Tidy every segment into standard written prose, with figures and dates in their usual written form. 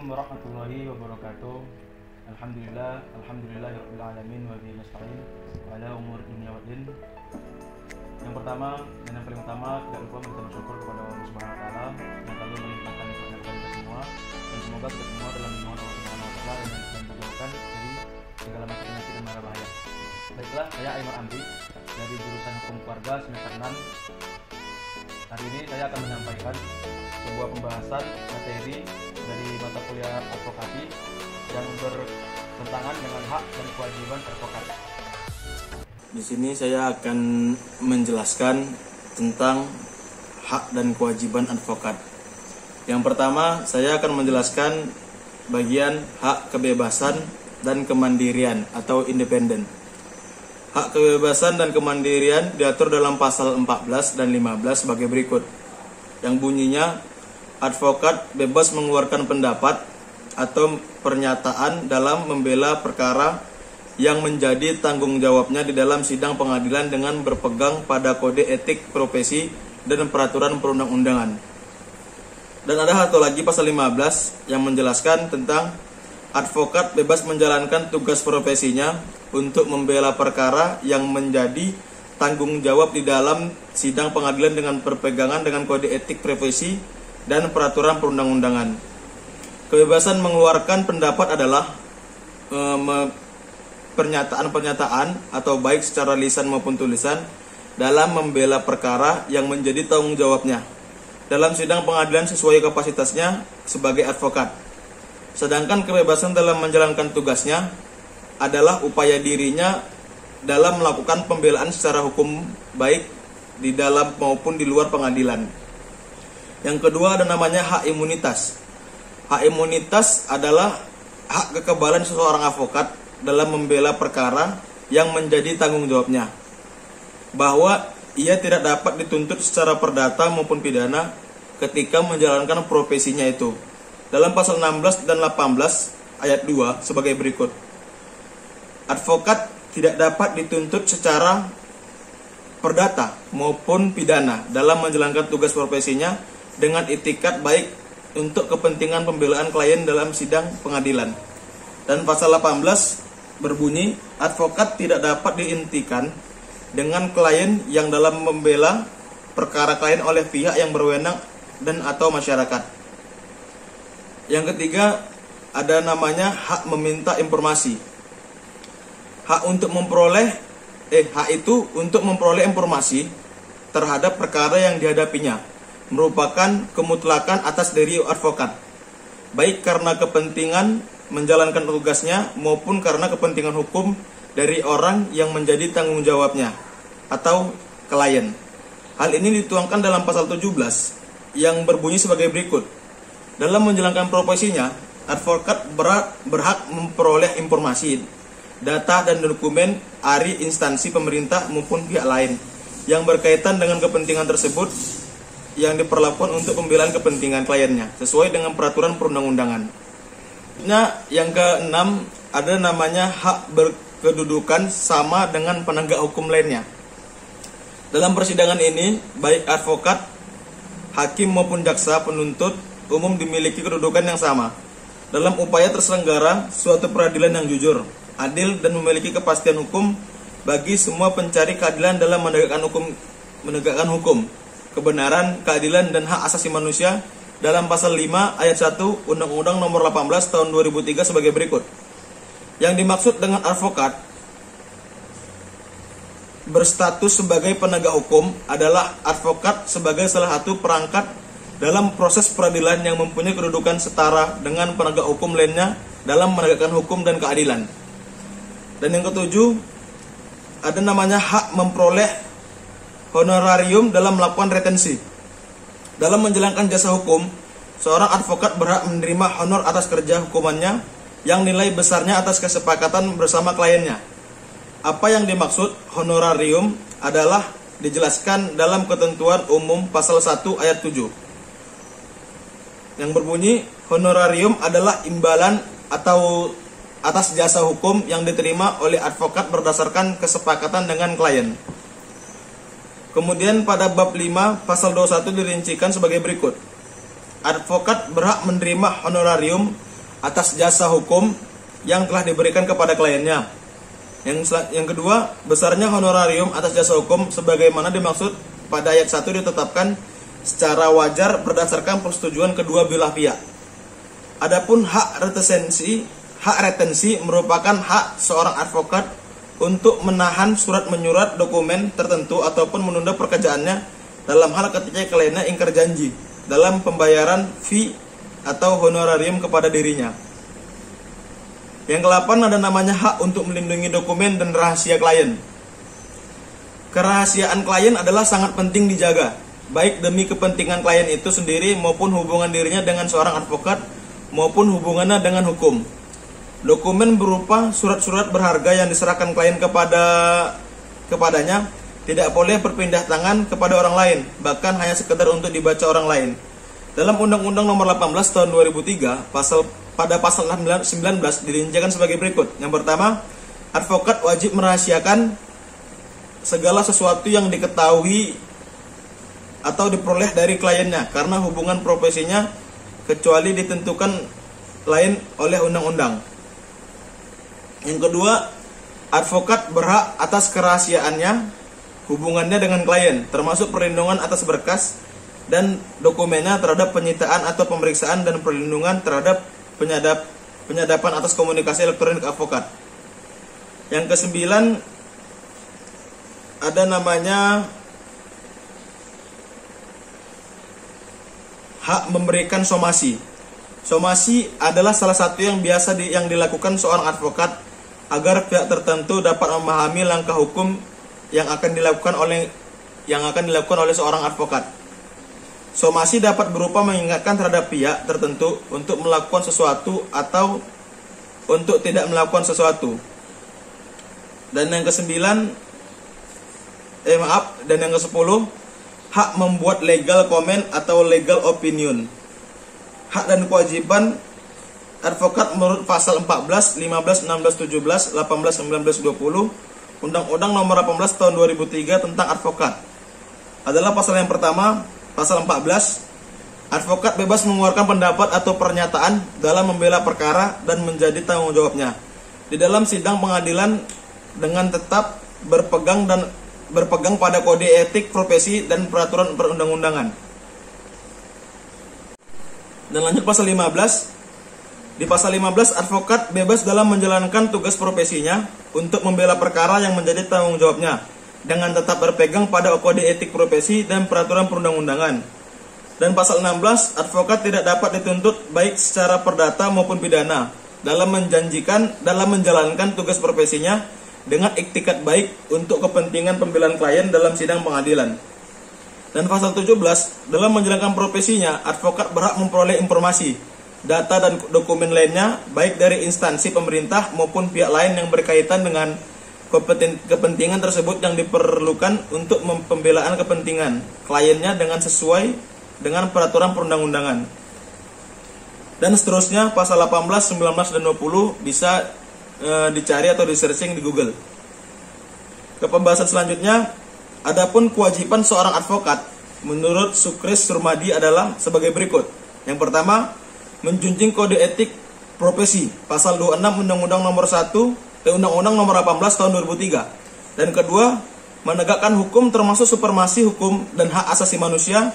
Assalamualaikum warahmatullahi wabarakatuh. Alhamdulillahirabbil alamin wa bihi nasta'in ala umur dunya waddin. Yang pertama dan yang paling utama, tidak lupa kita bersyukur kepada Allah Subhanahu wa taala yang selalu melimpahkan nikmat kepada kita semua, dan semoga kita semua dalam lindungan Allah Subhanahu wa taala dan dijauhkan dari segala macam penyakit dan mara bahaya. Baiklah, saya Aymar Amri dari jurusan Hukum Keluarga semester 6. Hari ini saya akan menyampaikan sebuah pembahasan materi dari mata kuliah advokasi yang bertentangan dengan hak dan kewajiban advokat. Di sini saya akan menjelaskan tentang hak dan kewajiban advokat. Yang pertama, saya akan menjelaskan bagian hak kebebasan dan kemandirian atau independen. Hak kebebasan dan kemandirian diatur dalam pasal 14 dan 15 sebagai berikut, yang bunyinya advokat bebas mengeluarkan pendapat atau pernyataan dalam membela perkara yang menjadi tanggung jawabnya di dalam sidang pengadilan dengan berpegang pada kode etik profesi dan peraturan perundang-undangan. Dan ada satu lagi pasal 15 yang menjelaskan tentang advokat bebas menjalankan tugas profesinya untuk membela perkara yang menjadi tanggung jawab di dalam sidang pengadilan dengan berpegangan dengan kode etik profesi dan peraturan perundang-undangan. Kebebasan mengeluarkan pendapat adalah pernyataan-pernyataan atau baik secara lisan maupun tulisan dalam membela perkara yang menjadi tanggung jawabnya dalam sidang pengadilan sesuai kapasitasnya sebagai advokat. Sedangkan kebebasan dalam menjalankan tugasnya adalah upaya dirinya dalam melakukan pembelaan secara hukum baik di dalam maupun di luar pengadilan. Yang kedua ada namanya hak imunitas. Hak imunitas adalah hak kekebalan seseorang advokat dalam membela perkara yang menjadi tanggung jawabnya, bahwa ia tidak dapat dituntut secara perdata maupun pidana ketika menjalankan profesinya itu. Dalam pasal 16 dan 18 ayat 2 sebagai berikut. Advokat tidak dapat dituntut secara perdata maupun pidana dalam menjalankan tugas profesinya dengan itikat baik untuk kepentingan pembelaan klien dalam sidang pengadilan. Dan pasal 18 berbunyi, advokat tidak dapat dihentikan dengan klien yang dalam membela perkara klien oleh pihak yang berwenang dan atau masyarakat. Yang ketiga ada namanya hak meminta informasi. Hak itu untuk memperoleh informasi terhadap perkara yang dihadapinya merupakan kemutlakan atas diri advokat, baik karena kepentingan menjalankan tugasnya maupun karena kepentingan hukum dari orang yang menjadi tanggung jawabnya atau klien. Hal ini dituangkan dalam pasal 17 yang berbunyi sebagai berikut. Dalam menjalankan profesinya, advokat berhak memperoleh informasi, data dan dokumen dari instansi pemerintah maupun pihak lain yang berkaitan dengan kepentingan tersebut yang diperlakukan untuk pembelaan kepentingan kliennya sesuai dengan peraturan perundang-undangan. Yang keenam ada namanya hak berkedudukan sama dengan penegak hukum lainnya. Dalam persidangan ini, baik advokat, hakim maupun jaksa penuntut umum dimiliki kedudukan yang sama dalam upaya terselenggara suatu peradilan yang jujur, adil dan memiliki kepastian hukum bagi semua pencari keadilan dalam menegakkan hukum, kebenaran, keadilan dan hak asasi manusia dalam pasal 5 ayat 1 Undang-Undang Nomor 18 Tahun 2003 sebagai berikut. Yang dimaksud dengan advokat berstatus sebagai penegak hukum adalah advokat sebagai salah satu perangkat dalam proses peradilan yang mempunyai kedudukan setara dengan penegak hukum lainnya dalam menegakkan hukum dan keadilan. Dan yang ketujuh ada namanya hak memperoleh honorarium dalam melakukan retensi. Dalam menjalankan jasa hukum, seorang advokat berhak menerima honor atas kerja hukumannya yang nilai besarnya atas kesepakatan bersama kliennya. Apa yang dimaksud honorarium adalah dijelaskan dalam ketentuan umum pasal 1 ayat 7 yang berbunyi, honorarium adalah imbalan atau atas jasa hukum yang diterima oleh advokat berdasarkan kesepakatan dengan klien. Kemudian pada bab 5 pasal 21 dirincikan sebagai berikut. Advokat berhak menerima honorarium atas jasa hukum yang telah diberikan kepada kliennya. Yang kedua, besarnya honorarium atas jasa hukum sebagaimana dimaksud pada ayat 1 ditetapkan secara wajar berdasarkan persetujuan kedua belah pihak. Adapun hak retensi merupakan hak seorang advokat untuk menahan surat menyurat dokumen tertentu ataupun menunda pekerjaannya dalam hal ketika kliennya ingkar janji dalam pembayaran fee atau honorarium kepada dirinya. Yang ke-8 ada namanya hak untuk melindungi dokumen dan rahasia klien. Kerahasiaan klien adalah sangat penting dijaga, baik demi kepentingan klien itu sendiri maupun hubungan dirinya dengan seorang advokat maupun hubungannya dengan hukum. Dokumen berupa surat-surat berharga yang diserahkan klien kepadanya tidak boleh berpindah tangan kepada orang lain, bahkan hanya sekedar untuk dibaca orang lain. Dalam Undang-Undang Nomor 18 Tahun 2003, pada pasal 19 dirincikan sebagai berikut. Yang pertama, advokat wajib merahasiakan segala sesuatu yang diketahui atau diperoleh dari kliennya karena hubungan profesinya kecuali ditentukan lain oleh undang-undang. Yang kedua, advokat berhak atas kerahasiaannya hubungannya dengan klien, termasuk perlindungan atas berkas dan dokumennya terhadap penyitaan atau pemeriksaan dan perlindungan terhadap penyadapan atas komunikasi elektronik advokat. Yang ke-9 ada namanya hak memberikan somasi. Somasi adalah salah satu yang biasa yang dilakukan seorang advokat agar pihak tertentu dapat memahami langkah hukum yang akan dilakukan oleh seorang advokat. Somasi dapat berupa mengingatkan terhadap pihak tertentu untuk melakukan sesuatu atau untuk tidak melakukan sesuatu. Dan yang ke-10, hak membuat legal comment atau legal opinion. Hak dan kewajiban advokat menurut pasal 14, 15, 16, 17, 18, 19, 20 Undang-Undang Nomor 18 Tahun 2003 tentang advokat adalah pasal yang pertama. Pasal 14, advokat bebas mengeluarkan pendapat atau pernyataan dalam membela perkara dan menjadi tanggung jawabnya di dalam sidang pengadilan dengan tetap berpegang pada kode etik profesi dan peraturan perundang-undangan. Dan lanjut pasal 15. Di pasal 15, advokat bebas dalam menjalankan tugas profesinya untuk membela perkara yang menjadi tanggung jawabnya dengan tetap berpegang pada kode etik profesi dan peraturan perundang-undangan. Dan pasal 16, advokat tidak dapat dituntut baik secara perdata maupun pidana dalam menjalankan tugas profesinya dengan iktikat baik untuk kepentingan pembelaan klien dalam sidang pengadilan. Dan pasal 17, dalam menjalankan profesinya, advokat berhak memperoleh informasi, data dan dokumen lainnya baik dari instansi pemerintah maupun pihak lain yang berkaitan dengan kepentingan tersebut yang diperlukan untuk pembelaan kepentingan kliennya dengan sesuai dengan peraturan perundang-undangan. Dan seterusnya pasal 18, 19, dan 20 bisa dicari atau di-searching di Google. Ke pembahasan selanjutnya, adapun kewajiban seorang advokat menurut Sukris Surmadi adalah sebagai berikut. Yang pertama, menjunjung kode etik profesi pasal 26 Undang-Undang Nomor 18 Tahun 2003. Dan kedua, menegakkan hukum termasuk supremasi hukum dan hak asasi manusia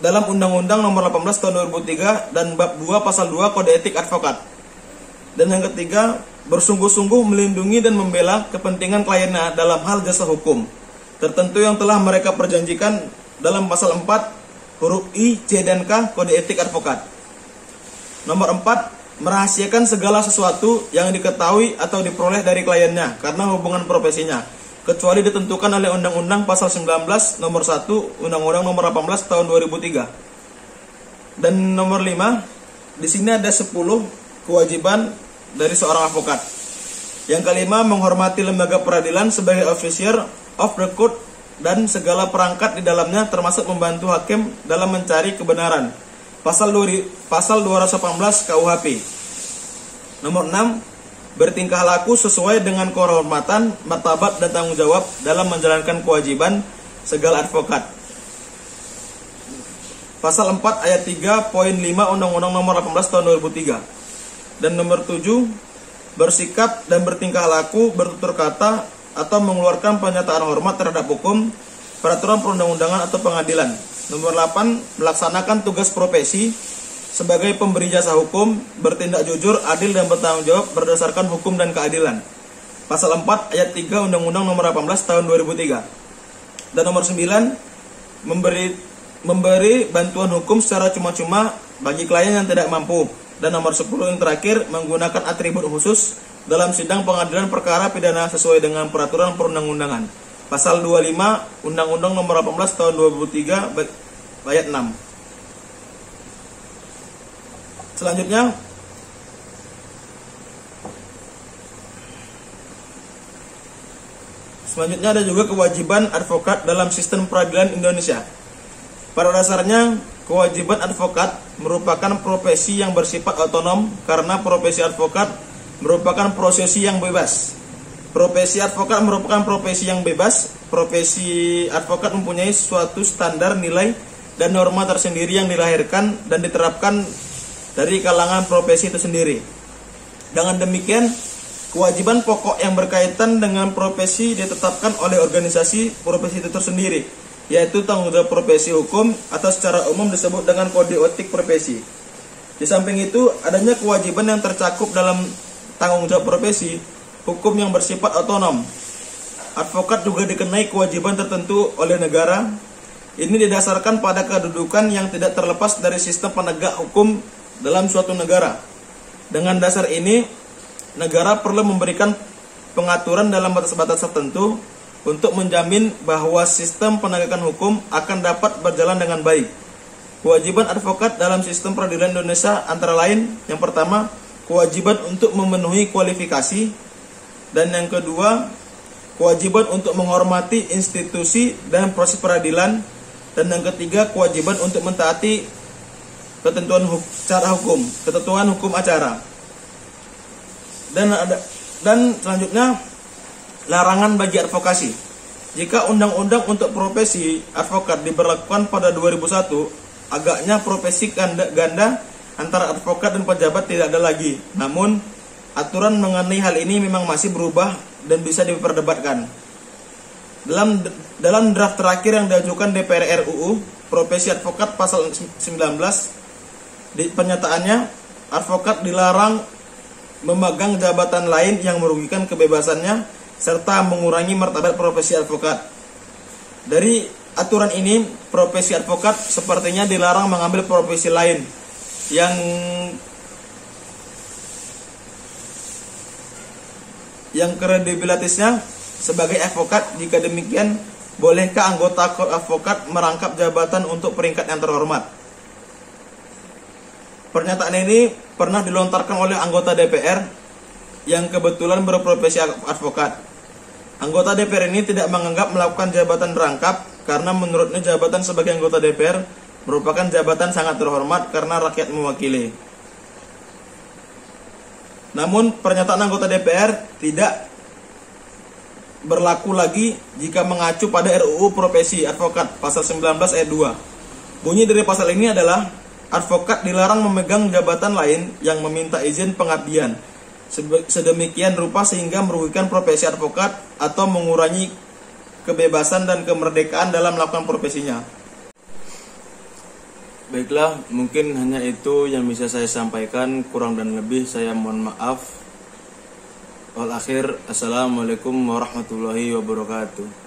dalam Undang-Undang Nomor 18 Tahun 2003 dan bab 2 pasal 2 Kode Etik Advokat. Dan yang ketiga, bersungguh-sungguh melindungi dan membela kepentingan kliennya dalam hal jasa hukum tertentu yang telah mereka perjanjikan dalam pasal 4 huruf I, C, dan K Kode Etik Advokat. Nomor 4, merahasiakan segala sesuatu yang diketahui atau diperoleh dari kliennya karena hubungan profesinya, kecuali ditentukan oleh Undang-Undang Pasal 19 Nomor 1 Undang-Undang Nomor 18 Tahun 2003. Dan nomor 5, di sini ada 10 kewajiban dari seorang advokat. Yang kelima, menghormati lembaga peradilan sebagai officier of the court dan segala perangkat di dalamnya, termasuk membantu hakim dalam mencari kebenaran. Pasal 218 KUHP. Nomor 6, bertingkah laku sesuai dengan kehormatan, martabat, dan tanggung jawab dalam menjalankan kewajiban segala advokat. Pasal 4 ayat 3 poin 5 Undang-Undang Nomor 18 Tahun 2003. Dan nomor 7, bersikap dan bertingkah laku, bertutur kata, atau mengeluarkan pernyataan hormat terhadap hukum, peraturan perundang-undangan atau pengadilan. Nomor 8, melaksanakan tugas profesi sebagai pemberi jasa hukum, bertindak jujur, adil, dan bertanggung jawab berdasarkan hukum dan keadilan. Pasal 4 ayat 3 Undang-Undang Nomor 18 Tahun 2003. Dan nomor 9, memberi bantuan hukum secara cuma-cuma bagi klien yang tidak mampu. Dan nomor 10 yang terakhir, menggunakan atribut khusus dalam sidang pengadilan perkara pidana sesuai dengan peraturan perundang-undangan. Pasal 25 Undang-Undang Nomor 18 Tahun 2003 ayat 6. Selanjutnya ada juga kewajiban advokat dalam sistem peradilan Indonesia. Pada dasarnya, kewajiban advokat merupakan profesi yang bersifat otonom karena profesi advokat merupakan profesi yang bebas. Profesi advokat merupakan profesi yang bebas. Profesi advokat mempunyai suatu standar nilai dan norma tersendiri yang dilahirkan dan diterapkan dari kalangan profesi itu sendiri. Dengan demikian, kewajiban pokok yang berkaitan dengan profesi ditetapkan oleh organisasi profesi itu tersendiri, yaitu tanggung jawab profesi hukum atau secara umum disebut dengan kode etik profesi. Di samping itu, adanya kewajiban yang tercakup dalam tanggung jawab profesi hukum yang bersifat otonom. Advokat juga dikenai kewajiban tertentu oleh negara. Ini didasarkan pada kedudukan yang tidak terlepas dari sistem penegak hukum dalam suatu negara. Dengan dasar ini, negara perlu memberikan pengaturan dalam batas-batas tertentu untuk menjamin bahwa sistem penegakan hukum akan dapat berjalan dengan baik. Kewajiban advokat dalam sistem peradilan Indonesia antara lain, yang pertama, kewajiban untuk memenuhi kualifikasi, dan yang kedua, kewajiban untuk menghormati institusi dan proses peradilan, dan yang ketiga, kewajiban untuk mentaati ketentuan hukum acara. Dan selanjutnya, larangan bagi advokasi. Jika undang-undang untuk profesi advokat diberlakukan pada 2001, agaknya profesi ganda antara advokat dan pejabat tidak ada lagi. Namun, aturan mengenai hal ini memang masih berubah dan bisa diperdebatkan. Dalam draft terakhir yang diajukan DPR RUU, profesi advokat pasal 19, di penyataannya, advokat dilarang memegang jabatan lain yang merugikan kebebasannya serta mengurangi martabat profesi advokat. Dari aturan ini, profesi advokat sepertinya dilarang mengambil profesi lain yang kredibilitasnya sebagai advokat. Jika demikian, bolehkah anggota advokat merangkap jabatan untuk peringkat yang terhormat? Pernyataan ini pernah dilontarkan oleh anggota DPR yang kebetulan berprofesi advokat. Anggota DPR ini tidak menganggap melakukan jabatan rangkap karena menurutnya jabatan sebagai anggota DPR merupakan jabatan sangat terhormat karena rakyat mewakili. Namun pernyataan anggota DPR tidak berlaku lagi jika mengacu pada RUU Profesi Advokat pasal 19 ayat 2. Bunyi dari pasal ini adalah advokat dilarang memegang jabatan lain yang meminta izin pengabdian sedemikian rupa sehingga merugikan profesi advokat atau mengurangi kebebasan dan kemerdekaan dalam melakukan profesinya. Baiklah, mungkin hanya itu yang bisa saya sampaikan. Kurang dan lebih saya mohon maaf. Wal akhir, assalamualaikum warahmatullahi wabarakatuh.